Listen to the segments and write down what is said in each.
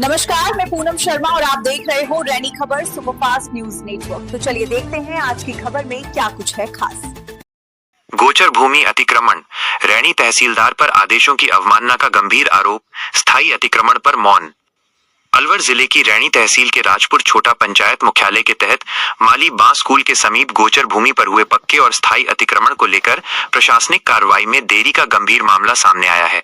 नमस्कार, मैं पूनम शर्मा और आप देख रहे हो रैनी खबर सुपरफास्ट न्यूज नेटवर्क। तो चलिए देखते हैं आज की खबर में क्या कुछ है खास। गोचर भूमि अतिक्रमण, रैनी तहसीलदार पर आदेशों की अवमानना का गंभीर आरोप, स्थायी अतिक्रमण पर मौन। अलवर जिले की रैनी तहसील के राजपुर छोटा पंचायत मुख्यालय के तहत माली बांस स्कूल के समीप गोचर भूमि पर हुए पक्के और स्थायी अतिक्रमण को लेकर प्रशासनिक कार्रवाई में देरी का गंभीर मामला सामने आया है।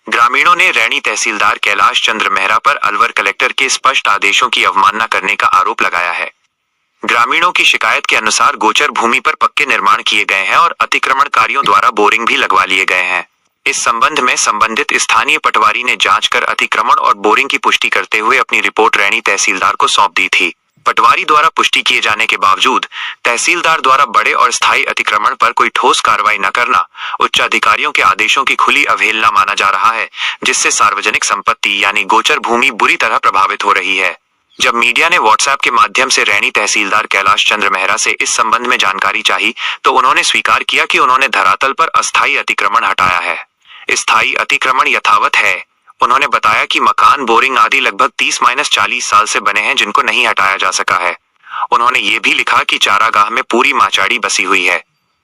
ग्रामीणों ने रैनी तहसीलदार कैलाश चंद्र मेहरा पर अलवर कलेक्टर के स्पष्ट आदेशों की अवमानना करने का आरोप लगाया है। ग्रामीणों की शिकायत के अनुसार गोचर भूमि पर पक्के निर्माण किए गए हैं और अतिक्रमणकारियों द्वारा बोरिंग भी लगवा लिए गए हैं। इस संबंध में संबंधित स्थानीय पटवारी ने जांच कर अतिक्रमण और बोरिंग की पुष्टि करते हुए अपनी रिपोर्ट रैनी तहसीलदार को सौंप दी थी। पटवारी द्वारा पुष्टि किए जाने के बावजूद तहसीलदार द्वारा बड़े और स्थायी अतिक्रमण पर कोई ठोस कार्रवाई न करना उच्च अधिकारियों के आदेशों की खुली अवहेलना माना जा रहा है, जिससे सार्वजनिक संपत्ति यानी गोचर भूमि बुरी तरह प्रभावित हो रही है। जब मीडिया ने व्हाट्सएप के माध्यम से रैनी तहसीलदार कैलाश चंद्र मेहरा से इस संबंध में जानकारी चाही तो उन्होंने स्वीकार किया कि उन्होंने धरातल पर अस्थायी अतिक्रमण हटाया है। स्थायी अतिक्रमण यथावत है। उन्होंने बताया कि मकान, बोरिंग आदि लगभग 30-40 साल से बने हैं जिनको नहीं हटाया जा सका है। उन्होंने ये भी लिखा कि चारागाह में पूरी माचाड़ी बसी हुई है।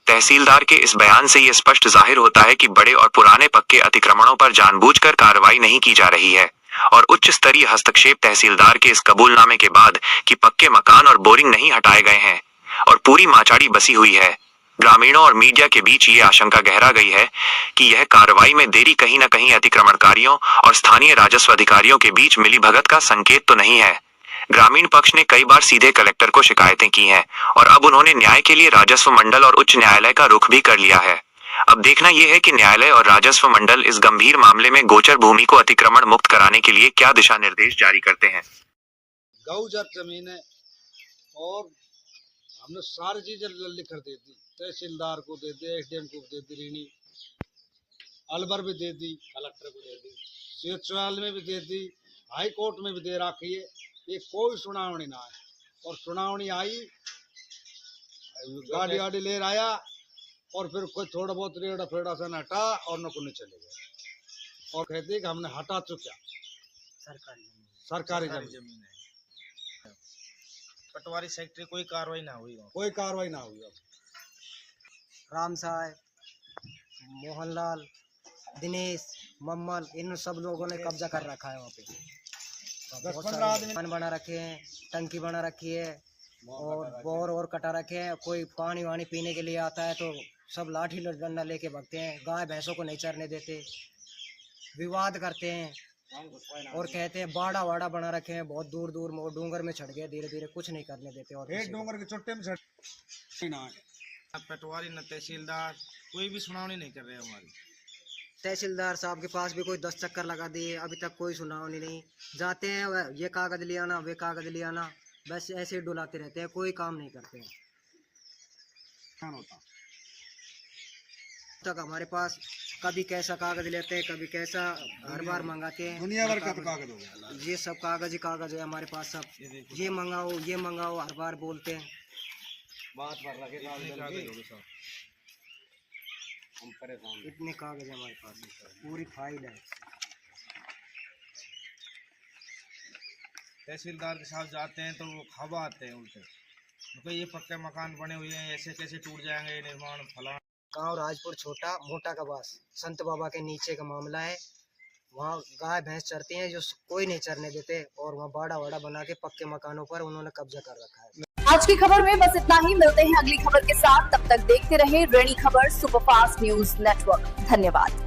तहसीलदार के इस बयान से ये स्पष्ट जाहिर होता है कि बड़े और पुराने पक्के अतिक्रमणों पर जानबूझकर कार्रवाई नहीं की जा रही है और उच्च स्तरीय हस्तक्षेप तहसीलदार के इस कबूलनामे के बाद कि पक्के मकान और बोरिंग नहीं हटाए गए हैं और पूरी माचाड़ी बसी हुई है, ग्रामीणों और मीडिया के बीच ये आशंका गहरा गई है कि यह कार्रवाई में देरी कहीं न कहीं अतिक्रमणकारियों और स्थानीय राजस्व अधिकारियों के बीच मिलीभगत का संकेत तो नहीं है। ग्रामीण पक्ष ने कई बार सीधे कलेक्टर को शिकायतें की हैं और अब उन्होंने न्याय के लिए राजस्व मंडल और उच्च न्यायालय का रुख भी कर लिया है। अब देखना यह है कि न्यायालय और राजस्व मंडल इस गंभीर मामले में गोचर भूमि को अतिक्रमण मुक्त कराने के लिए क्या दिशा निर्देश जारी करते हैं। गौचर जमीन है और हमने सारी चीजें लिख कर दे दी, तहसीलदार को दे दी, एसडीएम को दे दी, रीनी अलवर भी दे दी, कलेक्टर को दे दी, सचिवालय में भी दे दी, हाई कोर्ट में भी दे रखी है। ये कोई सुनावनी ना है और सुनावनी आई गाड़ी वाड़ी ले आया और फिर कोई थोड़ा बहुत रेड़ा फेड़ा से हटा और न को चले गए और कहते कि हमने हटा चुका सरकारी जमीन है। पटवारी सेक्रेटरी कोई कार्रवाई ना हुई, राम साहब, मोहनलाल, दिनेश, मम्मल, इन सब लोगों ने कब्जा कर रखा है। वहाँ पे बहुत सारे मकान बना रखे हैं, टंकी बना रखी है और बोर और कटा रखे हैं। कोई पानी वानी पीने के लिए आता है तो सब लाठी डंडा लेके भागते हैं। गाय भैंसों को नहीं चरने देते, विवाद करते हैं और कहते हैं बाड़ा वाड़ा बना रखे हैं। बहुत दूर दूर में डूंगर में छट गए, धीरे धीरे कुछ नहीं करने देते। और एक डूंगर के चुट्टे में छट पटवारी न तहसीलदार कोई भी सुनावनी नहीं कर रहे हमारी। तहसीलदार साहब के पास भी कोई 10 चक्कर लगा दिए, अभी तक कोई सुनावनी नहीं। जाते हैं ये कागज ले आना, वे कागज ले आना, बस ऐसे डुलाते रहते हैं, कोई काम नहीं करते हैं। तक हमारे पास कभी कैसा कागज लेते हैं, कभी कैसा, हर बार मंगाते हैं। दुनिया भर का कागज हो गया, ये सब कागज ही कागज है हमारे पास। सब ये मंगाओ हर बार बोलते हैं। बात भर रखे इतने कागज है हमारे पास, पूरी फाइल है। तहसीलदार के साथ जाते हैं तो वो खबा आते हैं उल्टे, क्योंकि ये पक्के मकान बने हुए हैं, ऐसे कैसे टूट जाएंगे, निर्माण फला। गांव राजपुर छोटा मोटा कबास संत बाबा के नीचे का मामला है। वहाँ गाय भैंस चरती हैं जो कोई नहीं चरने देते और वहाँ बाड़ा वाड़ा बना के पक्के मकानों पर उन्होंने कब्जा कर रखा है। आज की खबर में बस इतना ही। मिलते हैं अगली खबर के साथ, तब तक देखते रहे रैनी खबर सुपरफास्ट न्यूज नेटवर्क। धन्यवाद।